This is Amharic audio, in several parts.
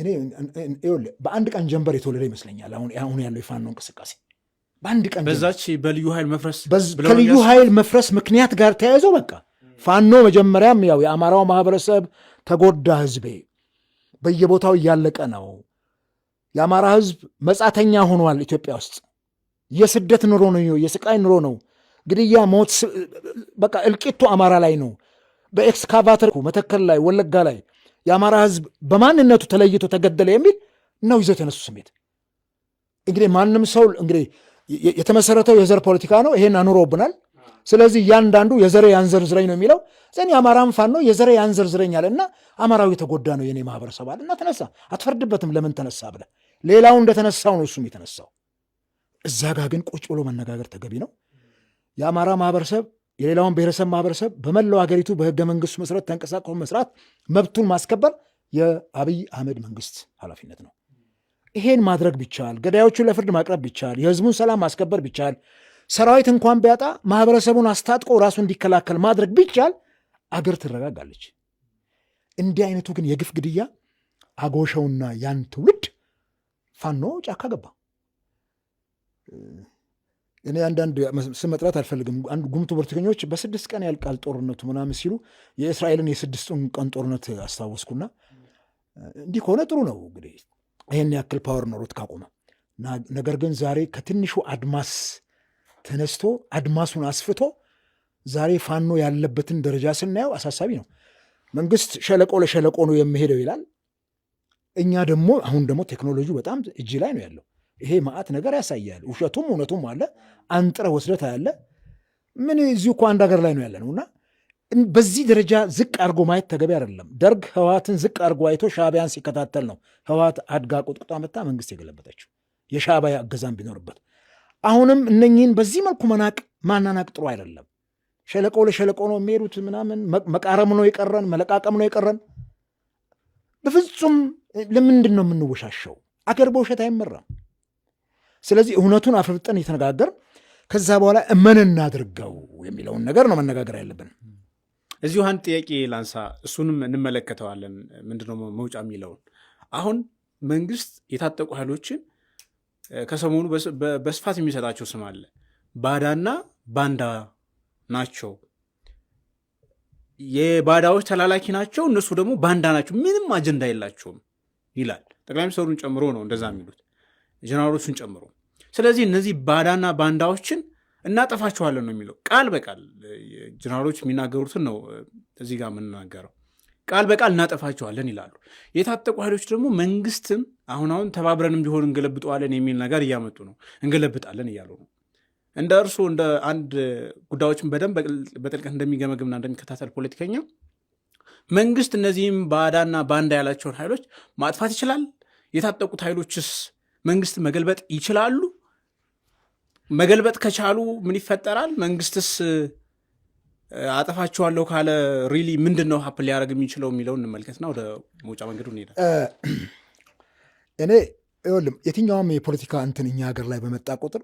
እኔ በአንድ ቀን ጀንበር የተወለደ ይመስለኛል አሁን ያለው የፋኖ እንቅስቃሴ በአንድ ቀን በዛች በልዩ ኃይል መፍረስ ከልዩ ኃይል መፍረስ ምክንያት ጋር ተያይዞ በቃ ፋኖ መጀመሪያም ያው የአማራው ማህበረሰብ ተጎዳ፣ ህዝቤ በየቦታው እያለቀ ነው፣ የአማራ ህዝብ መጻተኛ ሆኗል፣ ኢትዮጵያ ውስጥ የስደት ኑሮ ነው፣ የስቃይ ኑሮ ነው፣ ግድያ፣ ሞት፣ በቃ እልቂቱ አማራ ላይ ነው። በኤክስካቫተር መተከል ላይ ወለጋ ላይ የአማራ ህዝብ በማንነቱ ተለይቶ ተገደለ የሚል ነው ይዘው የተነሱ ስሜት። እንግዲህ ማንም ሰው እንግዲህ የተመሰረተው የዘር ፖለቲካ ነው፣ ይሄን አኑሮብናል። ስለዚህ እያንዳንዱ የዘሬ ያንዘርዝረኝ ነው የሚለው ዘን የአማራም ፋኖ የዘሬ ያንዘርዝረኝ አለና አማራው የተጎዳ ነው የኔ ማህበረሰብ አለና ተነሳ። አትፈርድበትም ለምን ተነሳ ብለህ፣ ሌላው እንደተነሳው ነው እሱም የተነሳው። እዛ ጋር ግን ቁጭ ብሎ መነጋገር ተገቢ ነው። የአማራ ማህበረሰብ የሌላውን ብሔረሰብ ማህበረሰብ በመላው ሀገሪቱ በህገ መንግስቱ መሰረት ተንቀሳቅሶ መስራት፣ መብቱን ማስከበር የአብይ አህመድ መንግስት ኃላፊነት ነው። ይሄን ማድረግ ቢቻል፣ ገዳዮቹን ለፍርድ ማቅረብ ቢቻል፣ የህዝቡን ሰላም ማስከበር ቢቻል፣ ሰራዊት እንኳን ቢያጣ ማህበረሰቡን አስታጥቆ ራሱ እንዲከላከል ማድረግ ቢቻል አገር ትረጋጋለች። እንዲህ አይነቱ ግን የግፍ ግድያ አጎሸውና ያን ትውልድ ፋኖ ጫካ ገባ። እኔ አንዳንድ ስም መጥራት አልፈልግም። አንድ ጉምቱ ፖለቲከኞች በ6 ቀን ያልቃል ጦርነቱ ምናምን ሲሉ የእስራኤልን የ6 ቀን ጦርነት አስታወስኩና እንዲህ ከሆነ ጥሩ ነው እንግዲህ ይህን ያክል ፓወር ኖሮት ካቆመ። ነገር ግን ዛሬ ከትንሹ አድማስ ተነስቶ አድማሱን አስፍቶ ዛሬ ፋኖ ያለበትን ደረጃ ስናየው አሳሳቢ ነው። መንግስት ሸለቆ ለሸለቆ ነው የሚሄደው ይላል። እኛ ደግሞ አሁን ደግሞ ቴክኖሎጂ በጣም እጅ ላይ ነው ያለው። ይሄ ማዕት ነገር ያሳያል። ውሸቱም እውነቱም አለ። አንጥረ ወስደት ያለ ምን እዚሁ እኮ አንድ ሀገር ላይ ነው ያለ ነው እና በዚህ ደረጃ ዝቅ አድርጎ ማየት ተገቢ አይደለም። ደርግ ህወሓትን ዝቅ አድርጎ አይቶ ሻዕቢያን ሲከታተል ነው ህወሓት አድጋ ቁጥቁጣ መታ መንግስት የገለበጠችው የሻዕቢያ አገዛም ቢኖርበት። አሁንም እነኚህን በዚህ መልኩ ማናናቅ ጥሩ አይደለም። ሸለቆ ለሸለቆ ነው የሚሄዱት ምናምን መቃረም ነው የቀረን፣ መለቃቀም ነው የቀረን። በፍጹም ለምንድን ነው የምንወሻሸው? አገር በውሸት አይመራም። ስለዚህ እውነቱን አፍርጠን እየተነጋገር ከዛ በኋላ ምን እናድርገው የሚለውን ነገር ነው መነጋገር ያለብን። እዚሁ አንድ ጥያቄ ላንሳ፣ እሱንም እንመለከተዋለን። ምንድነው መውጫ የሚለውን አሁን መንግስት የታጠቁ ኃይሎችን ከሰሞኑ በስፋት የሚሰጣቸው ስም አለ። ባዳና ባንዳ ናቸው፣ የባዳዎች ተላላኪ ናቸው፣ እነሱ ደግሞ ባንዳ ናቸው፣ ምንም አጀንዳ የላቸውም ይላል። ጠቅላይ ሚኒስትሩን ጨምሮ ነው እንደዛ የሚሉት፣ ጀነራሎቹን ጨምሮ። ስለዚህ እነዚህ ባዳና ባንዳዎችን እናጠፋቸዋለን ነው የሚለው። ቃል በቃል ጀነራሎች የሚናገሩትን ነው እዚህ ጋር የምንናገረው። ቃል በቃል እናጠፋቸዋለን ይላሉ። የታጠቁ ኃይሎች ደግሞ መንግስትን አሁን ተባብረንም ቢሆን እንገለብጠዋለን የሚል ነገር እያመጡ ነው። እንገለብጣለን እያሉ ነው። እንደ እርሱ እንደ አንድ ጉዳዮችን በደንብ በጥልቀት እንደሚገመግምና እንደሚከታተል ፖለቲከኛ መንግስት እነዚህም ባዳና ባንዳ ያላቸውን ኃይሎች ማጥፋት ይችላል? የታጠቁት ኃይሎችስ መንግስት መገልበጥ ይችላሉ? መገልበጥ ከቻሉ ምን ይፈጠራል? መንግስትስ አጠፋቸዋለሁ ካለ ሪሊ ምንድን ነው ሀፕን ሊያደርግ የሚችለው የሚለው እንመልከትና ወደ መውጫ መንገዱ እንሄዳል። እኔ ይኸውልህ የትኛውም የፖለቲካ እንትን እኛ ሀገር ላይ በመጣ ቁጥር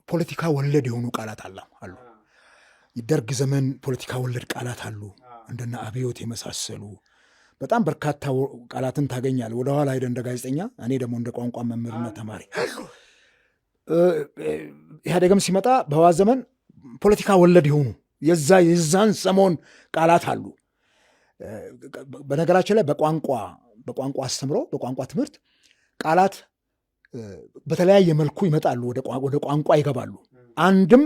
ፖለቲካ ወለድ የሆኑ ቃላት አሉ። የደርግ ዘመን ፖለቲካ ወለድ ቃላት አሉ፣ እንደና አብዮት የመሳሰሉ በጣም በርካታ ቃላትን ታገኛል። ወደኋላ ሄደ እንደ ጋዜጠኛ፣ እኔ ደግሞ እንደ ቋንቋ መምህርና ተማሪ ኢህአዴግም ሲመጣ በህወሓት ዘመን ፖለቲካ ወለድ የሆኑ የዛን ሰሞን ቃላት አሉ። በነገራችን ላይ በቋንቋ አስተምሮ በቋንቋ ትምህርት ቃላት በተለያየ መልኩ ይመጣሉ፣ ወደ ቋንቋ ይገባሉ። አንድም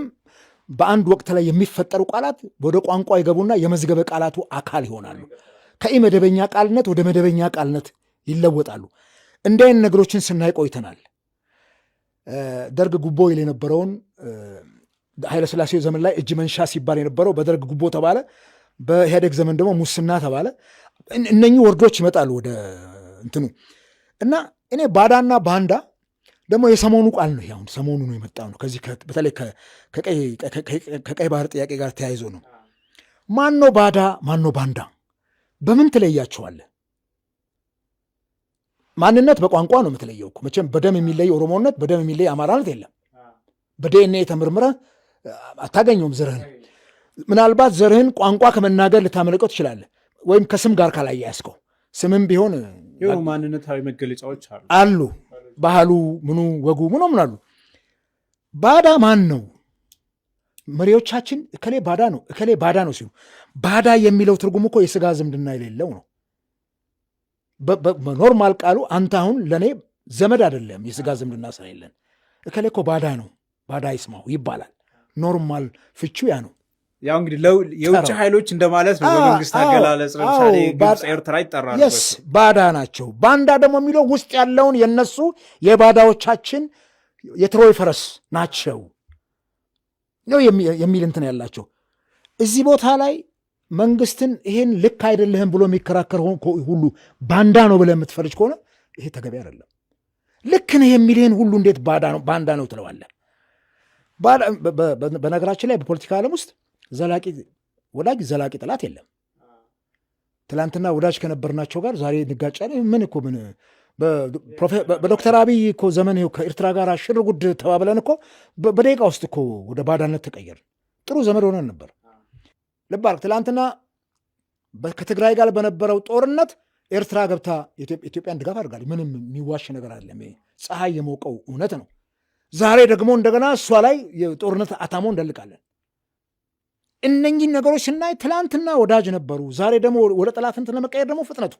በአንድ ወቅት ላይ የሚፈጠሩ ቃላት ወደ ቋንቋ ይገቡና የመዝገበ ቃላቱ አካል ይሆናሉ። ከኢመደበኛ ቃልነት ወደ መደበኛ ቃልነት ይለወጣሉ። እንዲህ አይነት ነገሮችን ስናይ ቆይተናል። ደርግ ጉቦ ይል የነበረውን ኃይለሥላሴ ዘመን ላይ እጅ መንሻ ሲባል የነበረው በደርግ ጉቦ ተባለ። በኢህአዴግ ዘመን ደግሞ ሙስና ተባለ። እነኚህ ወርዶች ይመጣሉ ወደ እንትኑ እና እኔ ባዳና ባንዳ ደግሞ የሰሞኑ ቃል ነው። አሁን ሰሞኑ ነው የመጣው ነው። ከዚህ በተለይ ከቀይ ባህር ጥያቄ ጋር ተያይዞ ነው። ማን ነው ባዳ? ማን ነው ባንዳ? በምን ትለያቸዋለህ? ማንነት በቋንቋ ነው የምትለየው እኮ። መቼም በደም የሚለይ ኦሮሞነት፣ በደም የሚለይ አማራነት የለም። በዲኤንኤ ተመርምረህ አታገኘውም ዘርህን። ምናልባት ዘርህን ቋንቋ ከመናገር ልታመለቀው ትችላለህ፣ ወይም ከስም ጋር ካላያያዝከው። ስምም ቢሆን የሆኑ ማንነታዊ መገለጫዎች አሉ። ባህሉ ምኑ ወጉ ምኑ ምን አሉ። ባዳ ማን ነው? መሪዎቻችን እከሌ ባዳ ነው እከሌ ባዳ ነው ሲሉ ባዳ የሚለው ትርጉም እኮ የስጋ ዝምድና የሌለው ነው። በኖርማል ቃሉ አንተ አሁን ለእኔ ዘመድ አይደለም የስጋ ዝምድና ስለሌለን እከሌ እኮ ባዳ ነው ባዳ ይስማው ይባላል። ኖርማል ፍቺው ያ ነው። ያው እንግዲህ የውጭ ኃይሎች እንደማለት ነው በመንግስት አገላለጽ። ለምሳሌ ግብፅ፣ ኤርትራ ይጠራሉ። የስ ባዳ ናቸው። ባንዳ ደግሞ የሚለው ውስጥ ያለውን የነሱ የባዳዎቻችን የትሮይ ፈረስ ናቸው ነው የሚል እንትን ያላቸው። እዚህ ቦታ ላይ መንግስትን ይሄን ልክ አይደለህም ብሎ የሚከራከር ሁሉ ባንዳ ነው ብለህ የምትፈርጅ ከሆነ ይሄ ተገቢ አይደለም። ልክ ነህ የሚልህን ሁሉ እንዴት ባንዳ ነው ትለዋለህ? በነገራችን ላይ በፖለቲካ ዓለም ውስጥ ዘላቂ ወዳጅ ዘላቂ ጠላት የለም። ትላንትና ወዳጅ ከነበርናቸው ጋር ዛሬ እንጋጫለን። ምን እኮ ምን በዶክተር አብይ እኮ ዘመን ከኤርትራ ጋር ሽር ጉድ ተባብለን እኮ በደቂቃ ውስጥ እኮ ወደ ባዳነት ተቀየር። ጥሩ ዘመድ ሆነን ነበር። ልብ አድርግ። ትላንትና ከትግራይ ጋር በነበረው ጦርነት ኤርትራ ገብታ ኢትዮጵያን ድጋፍ አድርጋለች። ምንም የሚዋሽ ነገር አለ? ፀሐይ የሞቀው እውነት ነው። ዛሬ ደግሞ እንደገና እሷ ላይ የጦርነት አታሞ እንደልቃለን። እነኚህን ነገሮች ስናይ ትላንትና ወዳጅ ነበሩ፣ ዛሬ ደግሞ ወደ ጠላትነት ለመቀየር ደግሞ ፍጥነቱ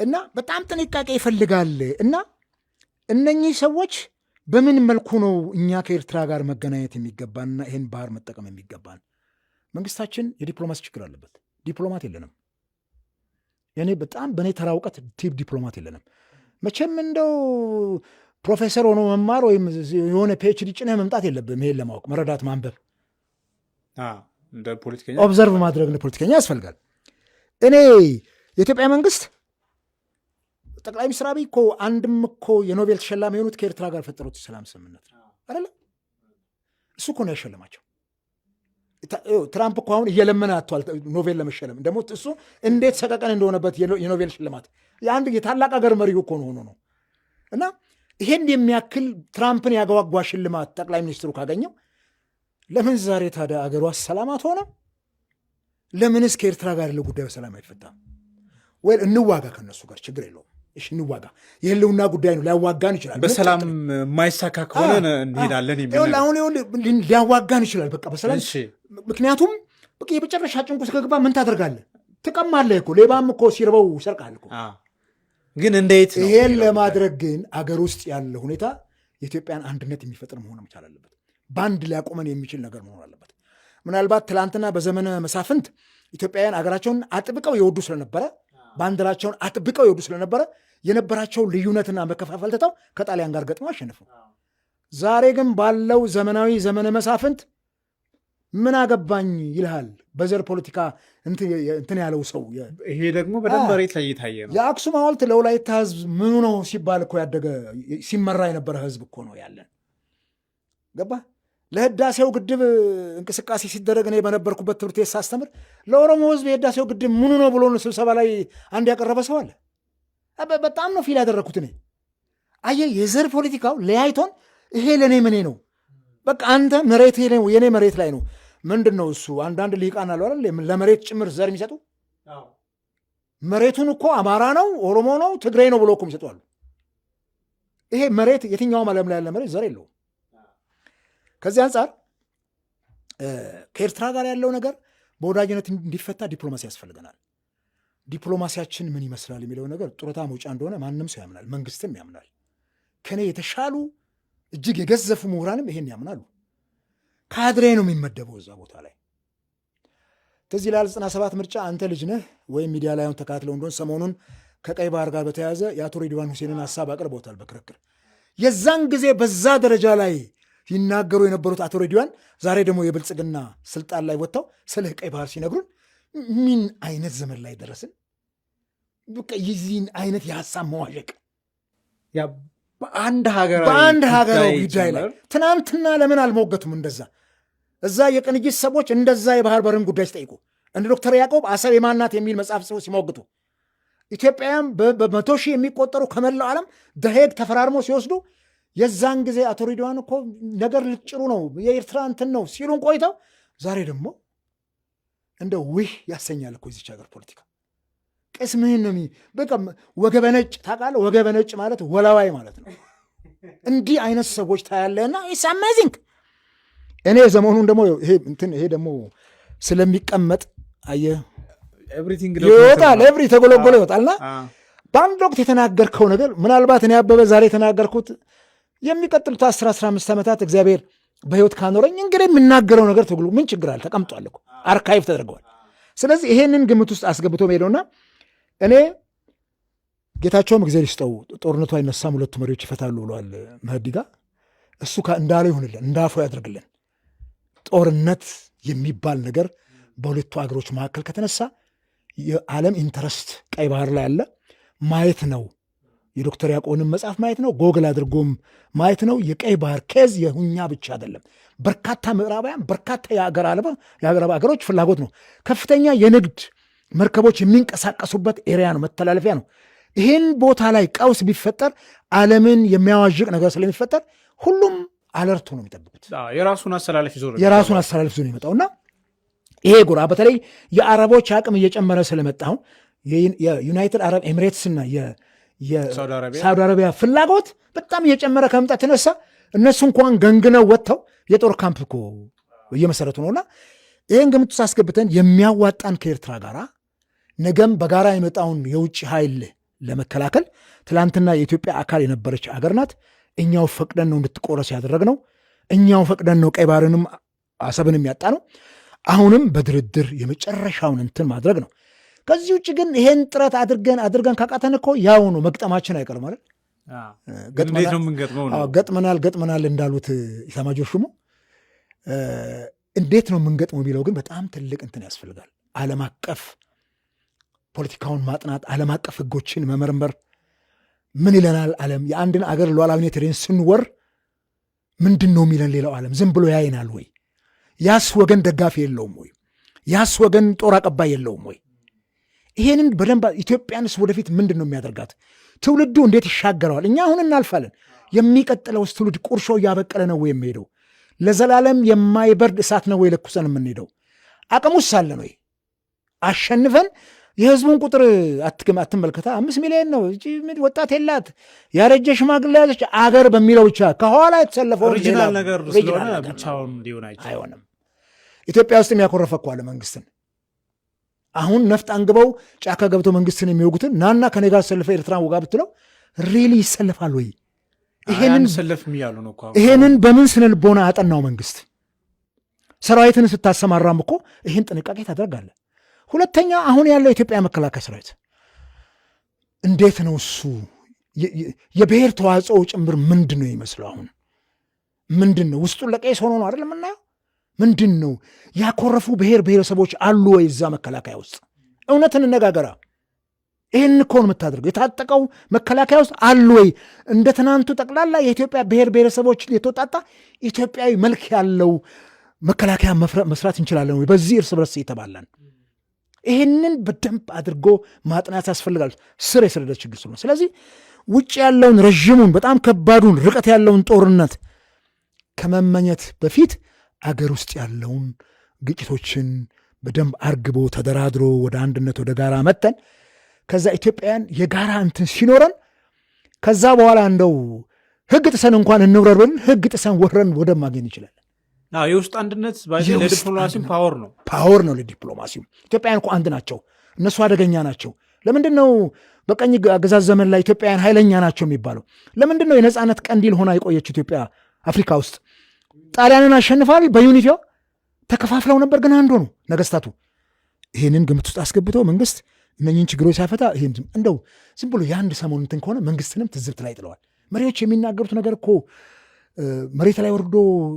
እና በጣም ጥንቃቄ ይፈልጋል። እና እነኚህ ሰዎች በምን መልኩ ነው እኛ ከኤርትራ ጋር መገናኘት የሚገባንና ይህን ባህር መጠቀም የሚገባን? መንግስታችን የዲፕሎማሲ ችግር አለበት። ዲፕሎማት የለንም። በኔ ተራ እውቀት ዲፕሎማት የለንም። መቼም እንደው ፕሮፌሰር ሆኖ መማር ወይም የሆነ ፒኤችዲ ጭነህ መምጣት የለብህም። ይሄን ለማወቅ መረዳት፣ ማንበብ፣ ኦብዘርቭ ማድረግ ለፖለቲከኛ ያስፈልጋል። እኔ የኢትዮጵያ መንግስት ጠቅላይ ሚኒስትር አብይ እኮ አንድም እኮ የኖቤል ተሸላሚ የሆኑት ከኤርትራ ጋር ፈጠሩት ሰላም ስምምነት አይደለ? እሱ እኮ ነው ያሸለማቸው። ትራምፕ እኮ አሁን እየለመነ አጥቷል ኖቤል ለመሸለም። ደግሞ እሱ እንዴት ሰቀቀን እንደሆነበት የኖቤል ሽልማት የአንድ የታላቅ ሀገር መሪ እኮ ሆኖ ነው። እና ይሄን የሚያክል ትራምፕን ያጓጓ ሽልማት ጠቅላይ ሚኒስትሩ ካገኘው ለምን ዛሬ ታዲያ አገሯ ሰላም አትሆነም? ለምንስ ከኤርትራ ጋር ያለው ጉዳዩ ሰላም አይፈታም? ወይ እንዋጋ ከነሱ ጋር ችግር የለውም። እሺ እንዋጋ። የህልውና ጉዳይ ነው፣ ሊያዋጋን ይችላል። በሰላም የማይሳካ ከሆነ እንሄዳለን የሚል አሁን ሊያዋጋን ይችላል። በቃ በሰላም ምክንያቱም የመጨረሻ ጭንቁ ከገባ ምን ታደርጋለህ? ትቀማለህ እኮ። ሌባም እኮ ሲርበው ይሰርቃል እኮ። ግን እንዴት ነው ይሄን ለማድረግ ግን አገር ውስጥ ያለ ሁኔታ የኢትዮጵያን አንድነት የሚፈጥር መሆን መቻል አለበት። በአንድ ሊያቆመን የሚችል ነገር መሆን አለበት። ምናልባት ትላንትና በዘመነ መሳፍንት ኢትዮጵያውያን አገራቸውን አጥብቀው የወዱ ስለነበረ ባንዲራቸውን አጥብቀው የወዱ ስለነበረ የነበራቸው ልዩነትና መከፋፈል ትተው ከጣሊያን ጋር ገጥሞ አሸነፉ። ዛሬ ግን ባለው ዘመናዊ ዘመነ መሳፍንት ምን አገባኝ ይልሃል በዘር ፖለቲካ እንትን ያለው ሰው። ይሄ ደግሞ በደንብ መሬት ላይ እየታየ ነው። የአክሱም ሐውልት ለወላይታ ህዝብ ምኑ ነው ሲባል እኮ ያደገ ሲመራ የነበረ ህዝብ እኮ ነው ያለን። ገባ? ለህዳሴው ግድብ እንቅስቃሴ ሲደረግ እኔ በነበርኩበት ትምህርት ቤት ሳስተምር ለኦሮሞ ህዝብ የህዳሴው ግድብ ምኑ ነው ብሎ ስብሰባ ላይ አንድ ያቀረበ ሰው አለ። በጣም ነው ፊል ያደረግኩት እኔ። አየህ፣ የዘር ፖለቲካው ለያይቶን ይሄ ለእኔ ምኔ ነው፣ በቃ አንተ መሬት የኔ መሬት ላይ ነው። ምንድን ነው እሱ? አንዳንድ ሊቃን አሉ አይደል ለመሬት ጭምር ዘር የሚሰጡ። መሬቱን እኮ አማራ ነው ኦሮሞ ነው ትግሬ ነው ብሎ እኮ የሚሰጡ አሉ። ይሄ መሬት የትኛውም ዓለም ላይ ያለ መሬት ዘር የለውም። ከዚህ አንጻር ከኤርትራ ጋር ያለው ነገር በወዳጅነት እንዲፈታ ዲፕሎማሲ ያስፈልገናል። ዲፕሎማሲያችን ምን ይመስላል የሚለው ነገር ጡረታ መውጫ እንደሆነ ማንም ሰው ያምናል፣ መንግስትም ያምናል። ከኔ የተሻሉ እጅግ የገዘፉ ምሁራንም ይሄን ያምናሉ። ካድሬ ነው የሚመደበው እዛ ቦታ ላይ። ከዚህ ላል 97 ምርጫ አንተ ልጅ ነህ ወይም ሚዲያ ላይ አሁን ተካትለው እንደሆነ ሰሞኑን ከቀይ ባህር ጋር በተያያዘ የአቶ ሬድዋን ሁሴንን ሀሳብ አቅርበውታል በክርክር። የዛን ጊዜ በዛ ደረጃ ላይ ይናገሩ የነበሩት አቶ ሬድዋን ዛሬ ደግሞ የብልጽግና ስልጣን ላይ ወጥተው ስለ ቀይ ባህር ሲነግሩን ምን አይነት ዘመን ላይ ደረስን? በቃ የዚህን አይነት የሀሳብ መዋዠቅ በአንድ ሀገራዊ ጉዳይ ላይ ትናንትና ለምን አልሞገቱም? እንደዛ እዛ የቅንጅት ሰዎች እንደዛ የባህር በርን ጉዳይ ሲጠይቁ እንደ ዶክተር ያዕቆብ አሰብ የማናት የሚል መጽሐፍ ጽፎ ሲሞግቱ ኢትዮጵያውያን በመቶ ሺህ የሚቆጠሩ ከመላው ዓለም ደሄግ ተፈራርሞ ሲወስዱ የዛን ጊዜ አቶ ሬድዋን እኮ ነገር ልጭሩ ነው የኤርትራ እንትን ነው ሲሉን ቆይተው ዛሬ ደግሞ እንደ ውህ ያሰኛል እኮ የዚች ሀገር ፖለቲካ። ቅስምህን ነው በቃ ወገበ ነጭ ታውቃለህ። ወገበ ነጭ ማለት ወላዋይ ማለት ነው። እንዲህ አይነት ሰዎች ታያለህና ኢትስ አሜዚንግ። እኔ ዘመኑን ደግሞ ይሄ ደግሞ ስለሚቀመጥ አየህ ይወጣል፣ ኤቭሪ ተጎለጎለ ይወጣልና በአንድ ወቅት የተናገርከው ነገር ምናልባት እኔ አበበ ዛሬ የተናገርኩት የሚቀጥሉት 10-15 ዓመታት እግዚአብሔር በህይወት ካኖረኝ እንግዲህ የምናገረው ነገር ትግሉ ምን ችግር አለ? ተቀምጧል እኮ አርካይቭ ተደርገዋል። ስለዚህ ይሄንን ግምት ውስጥ አስገብቶ ሄደውና እኔ ጌታቸውም እግዚአብሔር ይስጠው ጦርነቱ አይነሳም፣ ሁለቱ መሪዎች ይፈታሉ ብለዋል መህዲ ጋር። እሱ እንዳለው ይሁንልን፣ እንዳፎ ያድርግልን። ጦርነት የሚባል ነገር በሁለቱ አገሮች መካከል ከተነሳ የዓለም ኢንተረስት ቀይ ባህር ላይ አለ ማየት ነው። የዶክተር ያዕቆብንም መጽሐፍ ማየት ነው። ጎግል አድርጎም ማየት ነው። የቀይ ባህር ኬዝ የሁኛ ብቻ አይደለም። በርካታ ምዕራባውያን በርካታ የአገር ሀገሮች ፍላጎት ነው። ከፍተኛ የንግድ መርከቦች የሚንቀሳቀሱበት ኤሪያ ነው፣ መተላለፊያ ነው። ይህን ቦታ ላይ ቀውስ ቢፈጠር ዓለምን የሚያዋዥቅ ነገር ስለሚፈጠር ሁሉም አለርቱ ነው የሚጠብቁት። የራሱን አሰላለፍ ይዞ ነው የሚመጣውና ይሄ ጎራ በተለይ የአረቦች አቅም እየጨመረ ስለመጣው የዩናይትድ አረብ ኤሚሬትስና የሳውዲ አረቢያ ፍላጎት በጣም እየጨመረ ከመምጣት የተነሳ እነሱ እንኳን ገንግነው ወጥተው የጦር ካምፕ እኮ እየመሰረቱ ነውና ይህን ግምት ውስጥ አስገብተን የሚያዋጣን ከኤርትራ ጋር ነገም በጋራ የመጣውን የውጭ ኃይል ለመከላከል ትላንትና የኢትዮጵያ አካል የነበረች አገር ናት። እኛው ፈቅደን ነው እንድትቆረስ ያደረግነው። እኛው ፈቅደን ነው ቀይ ባህርንም አሰብንም ያጣ ነው። አሁንም በድርድር የመጨረሻውን እንትን ማድረግ ነው። ከዚህ ውጭ ግን ይሄን ጥረት አድርገን ካቃተን እኮ ያው ነው መግጠማችን አይቀርም አይደል? ገጥመናል እንዳሉት ኢታማዦር ሹሙ እንዴት ነው የምንገጥመው የሚለው ግን በጣም ትልቅ እንትን ያስፈልጋል። ዓለም አቀፍ ፖለቲካውን ማጥናት፣ ዓለም አቀፍ ሕጎችን መመርመር። ምን ይለናል ዓለም? የአንድን አገር ሉዓላዊነት ስንወር ምንድን ነው የሚለን ሌላው ዓለም? ዝም ብሎ ያይናል ወይ? ያስ ወገን ደጋፊ የለውም ወይ? ያስ ወገን ጦር አቀባይ የለውም ወይ? ይሄንን በደንብ ኢትዮጵያንስ ወደፊት ምንድን ነው የሚያደርጋት? ትውልዱ እንዴት ይሻገረዋል? እኛ አሁን እናልፋለን። የሚቀጥለውስ ትውልድ ቁርሾ እያበቀለ ነው ወይ የሚሄደው? ለዘላለም የማይበርድ እሳት ነው ወይ ለኩሰን የምንሄደው? አቅሙስ አለን ወይ? አሸንፈን የህዝቡን ቁጥር አትመልከታ። 5 ሚሊዮን ነው። ወጣት የላት ያረጀ ሽማግሌ ያዘች አገር በሚለው ብቻ ከኋላ የተሰለፈው ኦሪጂናል ነገር ስለሆነ ብቻውን ሊሆን አይሆንም። ኢትዮጵያ ውስጥ የሚያኮረፈ እኮ አለ መንግስትን። አሁን ነፍጥ አንግበው ጫካ ገብተው መንግስትን የሚወጉትን ናና ከኔ ጋር ሰልፈ ኤርትራን ወጋ ብትለው ሪሊ ይሰልፋል ወይ? ይሄንን በምን ስነ ልቦና አጠናው መንግስት? ሰራዊትን ስታሰማራም እኮ ይህን ጥንቃቄ ታደርጋለህ። ሁለተኛ አሁን ያለው የኢትዮጵያ መከላከያ ሰራዊት እንዴት ነው እሱ? የብሔር ተዋጽኦ ጭምር ምንድን ነው ይመስለው? አሁን ምንድን ነው ውስጡን ለቄስ ሆኖ ነው አይደል የምናየው? ምንድን ነው ያኮረፉ ብሔር ብሔረሰቦች አሉ ወይ እዛ መከላከያ ውስጥ? እውነትን እነጋገራ። ይህን እኮ ነው የምታደርገው። የታጠቀው መከላከያ ውስጥ አሉ ወይ? እንደ ትናንቱ ጠቅላላ የኢትዮጵያ ብሔር ብሔረሰቦች የተወጣጣ ኢትዮጵያዊ መልክ ያለው መከላከያ መስራት እንችላለን ወይ? በዚህ እርስ በርስ የተባላን ይህንን በደንብ አድርጎ ማጥናት ያስፈልጋል። ስር የሰደደ ችግር ስለሆነ፣ ስለዚህ ውጭ ያለውን ረዥሙን በጣም ከባዱን ርቀት ያለውን ጦርነት ከመመኘት በፊት አገር ውስጥ ያለውን ግጭቶችን በደንብ አርግቦ ተደራድሮ ወደ አንድነት ወደ ጋራ መተን ከዛ ኢትዮጵያውያን የጋራ እንትን ሲኖረን ከዛ በኋላ እንደው ህግ ጥሰን እንኳን እንውረር ብለን ህግ ጥሰን ወረን ወደ ማግኘት ይችላል። የውስጥ አንድነት ለዲፕሎማሲም ፓወር ነው። ለዲፕሎማሲም ኢትዮጵያውያን እኮ አንድ ናቸው። እነሱ አደገኛ ናቸው። ለምንድን ነው በቀኝ አገዛዝ ዘመን ላይ ኢትዮጵያውያን ኃይለኛ ናቸው የሚባለው? ለምንድን ነው የነፃነት ቀንዲል ሆና የቆየች ኢትዮጵያ አፍሪካ ውስጥ? ጣሊያንን አሸንፋል። በዩኒቲዋ ተከፋፍለው ነበር፣ ግን አንዱ ነው ነገስታቱ። ይህንን ግምት ውስጥ አስገብቶ መንግስት እነኝህን ችግሮች ሳይፈታ ይህን እንደው ዝም ብሎ የአንድ ሰሞን እንትን ከሆነ መንግስትንም ትዝብት ላይ ጥለዋል። መሪዎች የሚናገሩት ነገር እኮ መሬት ላይ ወርዶ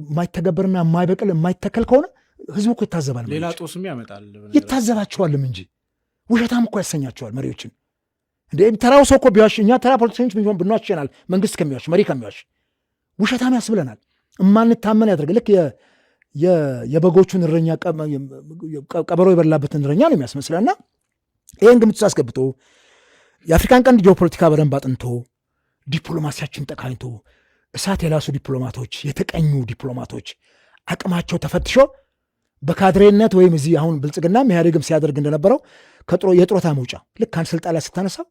የማይተገበርና የማይበቅል የማይተከል ከሆነ ህዝቡ እኮ ይታዘባል። ሌላ ጦስም ያመጣል። ይታዘባቸዋልም እንጂ ውሸታም እኮ ያሰኛቸዋል መሪዎችን። ተራው ሰው እኮ ቢዋሽ፣ እኛ ተራ ፖለቲከኞች ብንዋሽ ይችላል። መንግስት ከሚዋሽ መሪ ከሚዋሽ ውሸታም ያስብለናል። እማንታመን ያደርግ። ልክ የበጎቹን እረኛ ቀበሮ የበላበትን እረኛ ነው የሚያስመስለና ይህን ግምት አስገብቶ የአፍሪካን ቀንድ ጂኦፖለቲካ በደንብ አጥንቶ ዲፕሎማሲያችን ጠቃኝቶ እሳት የላሱ ዲፕሎማቶች፣ የተቀኙ ዲፕሎማቶች አቅማቸው ተፈትሾ በካድሬነት ወይም እዚህ አሁን ብልጽግናም ኢህአዴግም ሲያደርግ እንደነበረው የጡረታ መውጫ ልክ አንድ ስልጣን ላይ ስታነሳው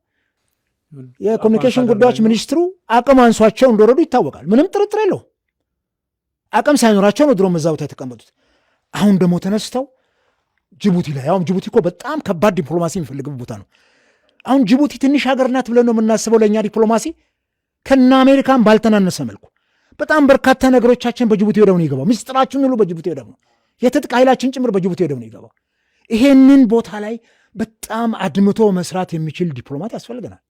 የኮሚኒኬሽን ጉዳዮች ሚኒስትሩ አቅም አንሷቸው እንደወረዱ ይታወቃል። ምንም ጥርጥር የለው። አቅም ሳይኖራቸው ነው ድሮ መዛ ቦታ የተቀመጡት። አሁን ደግሞ ተነስተው ጅቡቲ ላይ አሁን ጅቡቲ እኮ በጣም ከባድ ዲፕሎማሲ የሚፈልግ ቦታ ነው። አሁን ጅቡቲ ትንሽ ሀገር ናት ብለን ነው የምናስበው። ለእኛ ዲፕሎማሲ ከነ አሜሪካን ባልተናነሰ መልኩ በጣም በርካታ ነገሮቻችን በጅቡቲ ወደብ ነው ይገባው። ምስጢራችን ሁሉ በጅቡቲ ወደብ ነው። የትጥቅ ኃይላችን ጭምር በጅቡቲ ወደብ ነው ይገባው። ይሄንን ቦታ ላይ በጣም አድምቶ መስራት የሚችል ዲፕሎማት ያስፈልገናል።